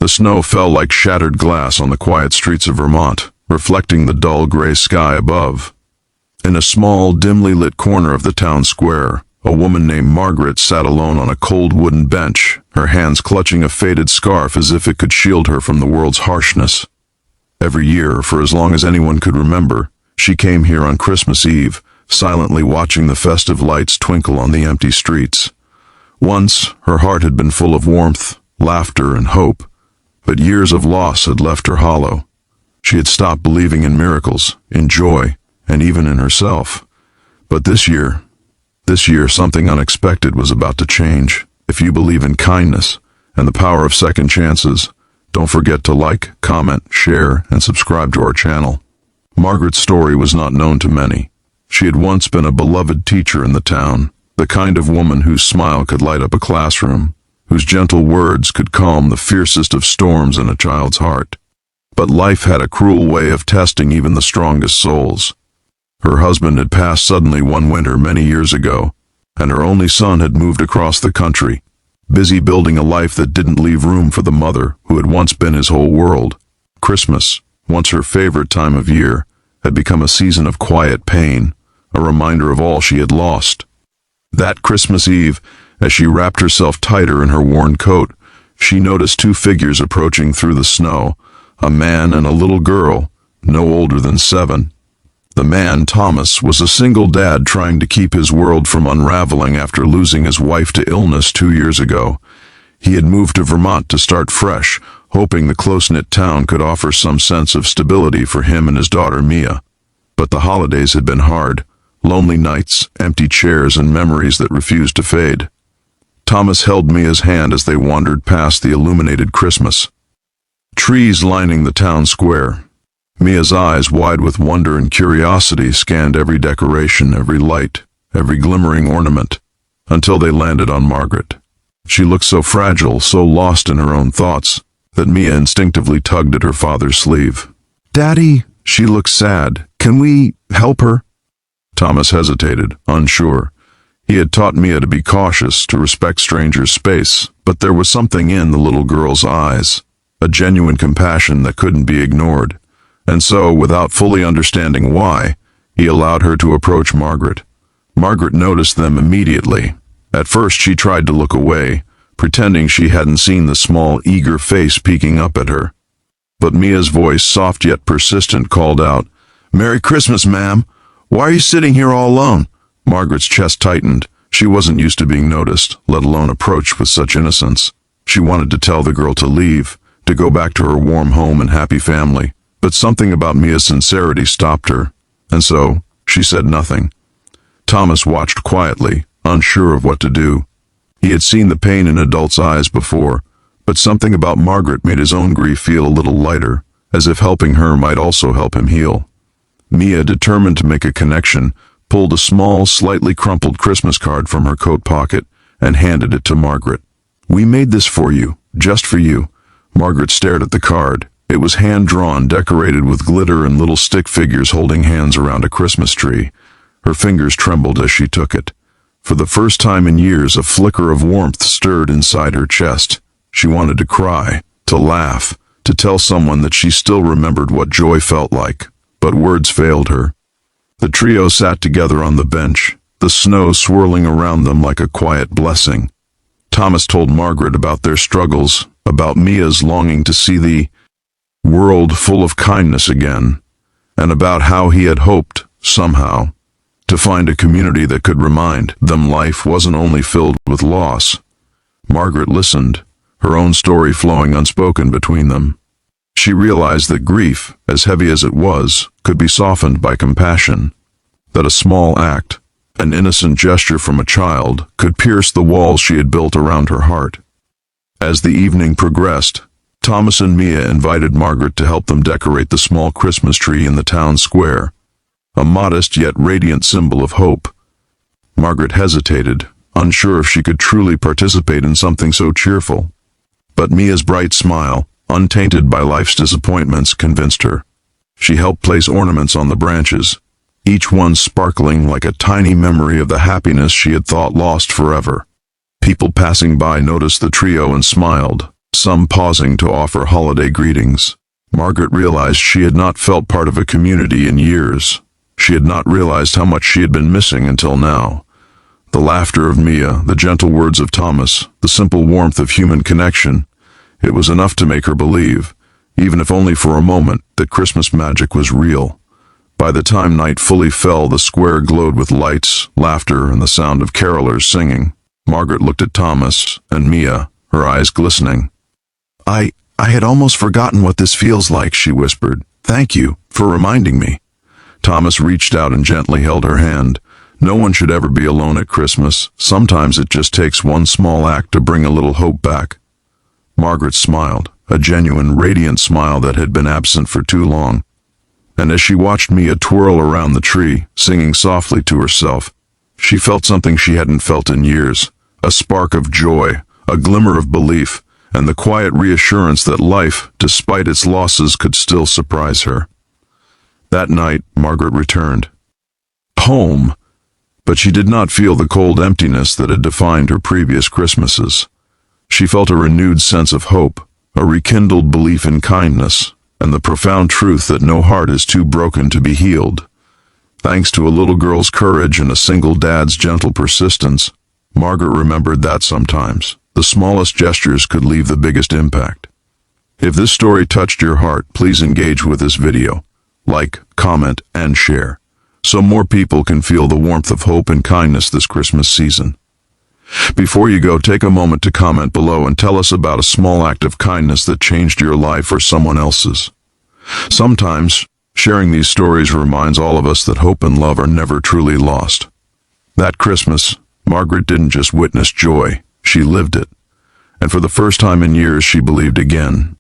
The snow fell like shattered glass on the quiet streets of Vermont, reflecting the dull gray sky above. In a small, dimly lit corner of the town square, a woman named Margaret sat alone on a cold wooden bench, her hands clutching a faded scarf as if it could shield her from the world's harshness. Every year, for as long as anyone could remember, she came here on Christmas Eve, silently watching the festive lights twinkle on the empty streets. Once, her heart had been full of warmth, laughter, and hope, but years of loss had left her hollow. She had stopped believing in miracles, in joy, and even in herself. But this year, something unexpected was about to change. If you believe in kindness and the power of second chances, don't forget to like, comment, share, and subscribe to our channel. Margaret's story was not known to many. She had once been a beloved teacher in the town, the kind of woman whose smile could light up a classroom, whose gentle words could calm the fiercest of storms in a child's heart. But life had a cruel way of testing even the strongest souls. Her husband had passed suddenly one winter many years ago, and her only son had moved across the country, busy building a life that didn't leave room for the mother who had once been his whole world. Christmas, once her favorite time of year, had become a season of quiet pain, a reminder of all she had lost. That Christmas Eve, as she wrapped herself tighter in her worn coat, she noticed two figures approaching through the snow, a man and a little girl, no older than 7. The man, Thomas, was a single dad trying to keep his world from unraveling after losing his wife to illness 2 years ago. He had moved to Vermont to start fresh, hoping the close-knit town could offer some sense of stability for him and his daughter Mia. But the holidays had been hard, lonely nights, empty chairs, and memories that refused to fade. Thomas held Mia's hand as they wandered past the illuminated Christmas trees lining the town square. Mia's eyes, wide with wonder and curiosity, scanned every decoration, every light, every glimmering ornament, until they landed on Margaret. She looked so fragile, so lost in her own thoughts, that Mia instinctively tugged at her father's sleeve. "Daddy," she looked sad. "Can we help her?" Thomas hesitated, unsure. He had taught Mia to be cautious, to respect strangers' space, but there was something in the little girl's eyes, a genuine compassion that couldn't be ignored. And so, without fully understanding why, he allowed her to approach Margaret. Margaret noticed them immediately. At first she tried to look away, pretending she hadn't seen the small, eager face peeking up at her. But Mia's voice, soft yet persistent, called out, "Merry Christmas, ma'am. Why are you sitting here all alone?" Margaret's chest tightened. She wasn't used to being noticed, let alone approached with such innocence. She wanted to tell the girl to leave, to go back to her warm home and happy family. But something about Mia's sincerity stopped her, and so she said nothing. Thomas watched quietly, unsure of what to do. He had seen the pain in adults' eyes before, but something about Margaret made his own grief feel a little lighter, as if helping her might also help him heal. Mia, determined to make a connection, pulled a small, slightly crumpled Christmas card from her coat pocket and handed it to Margaret. "We made this for you, just for you." Margaret stared at the card. It was hand-drawn, decorated with glitter and little stick figures holding hands around a Christmas tree. Her fingers trembled as she took it. For the first time in years, a flicker of warmth stirred inside her chest. She wanted to cry, to laugh, to tell someone that she still remembered what joy felt like, but words failed her. The trio sat together on the bench, the snow swirling around them like a quiet blessing. Thomas told Margaret about their struggles, about Mia's longing to see the world full of kindness again, and about how he had hoped, somehow, to find a community that could remind them life wasn't only filled with loss. Margaret listened, her own story flowing unspoken between them. She realized that grief, as heavy as it was, could be softened by compassion, that a small act, an innocent gesture from a child, could pierce the walls she had built around her heart. As the evening progressed, Thomas and Mia invited Margaret to help them decorate the small Christmas tree in the town square, a modest yet radiant symbol of hope. Margaret hesitated, unsure if she could truly participate in something so cheerful. But Mia's bright smile, untainted by life's disappointments, convinced her. She helped place ornaments on the branches, each one sparkling like a tiny memory of the happiness she had thought lost forever. People passing by noticed the trio and smiled, some pausing to offer holiday greetings. Margaret realized she had not felt part of a community in years. She had not realized how much she had been missing until now. The laughter of Mia, the gentle words of Thomas, the simple warmth of human connection. It was enough to make her believe, even if only for a moment, that Christmas magic was real. By the time night fully fell, the square glowed with lights, laughter, and the sound of carolers singing. Margaret looked at Thomas and Mia, her eyes glistening. I had almost forgotten what this feels like, she whispered. Thank you for reminding me. Thomas reached out and gently held her hand. No one should ever be alone at Christmas. Sometimes it just takes one small act to bring a little hope back. Margaret smiled, a genuine, radiant smile that had been absent for too long. And as she watched Mia twirl around the tree, singing softly to herself, she felt something she hadn't felt in years, a spark of joy, a glimmer of belief, and the quiet reassurance that life, despite its losses, could still surprise her. That night, Margaret returned home, but she did not feel the cold emptiness that had defined her previous Christmases. She felt a renewed sense of hope, a rekindled belief in kindness, and the profound truth that no heart is too broken to be healed. Thanks to a little girl's courage and a single dad's gentle persistence, Margaret remembered that sometimes the smallest gestures could leave the biggest impact. If this story touched your heart, please engage with this video. Like, comment, and share, so more people can feel the warmth of hope and kindness this Christmas season. Before you go, take a moment to comment below and tell us about a small act of kindness that changed your life or someone else's. Sometimes, sharing these stories reminds all of us that hope and love are never truly lost. That Christmas, Margaret didn't just witness joy, she lived it. And for the first time in years, she believed again.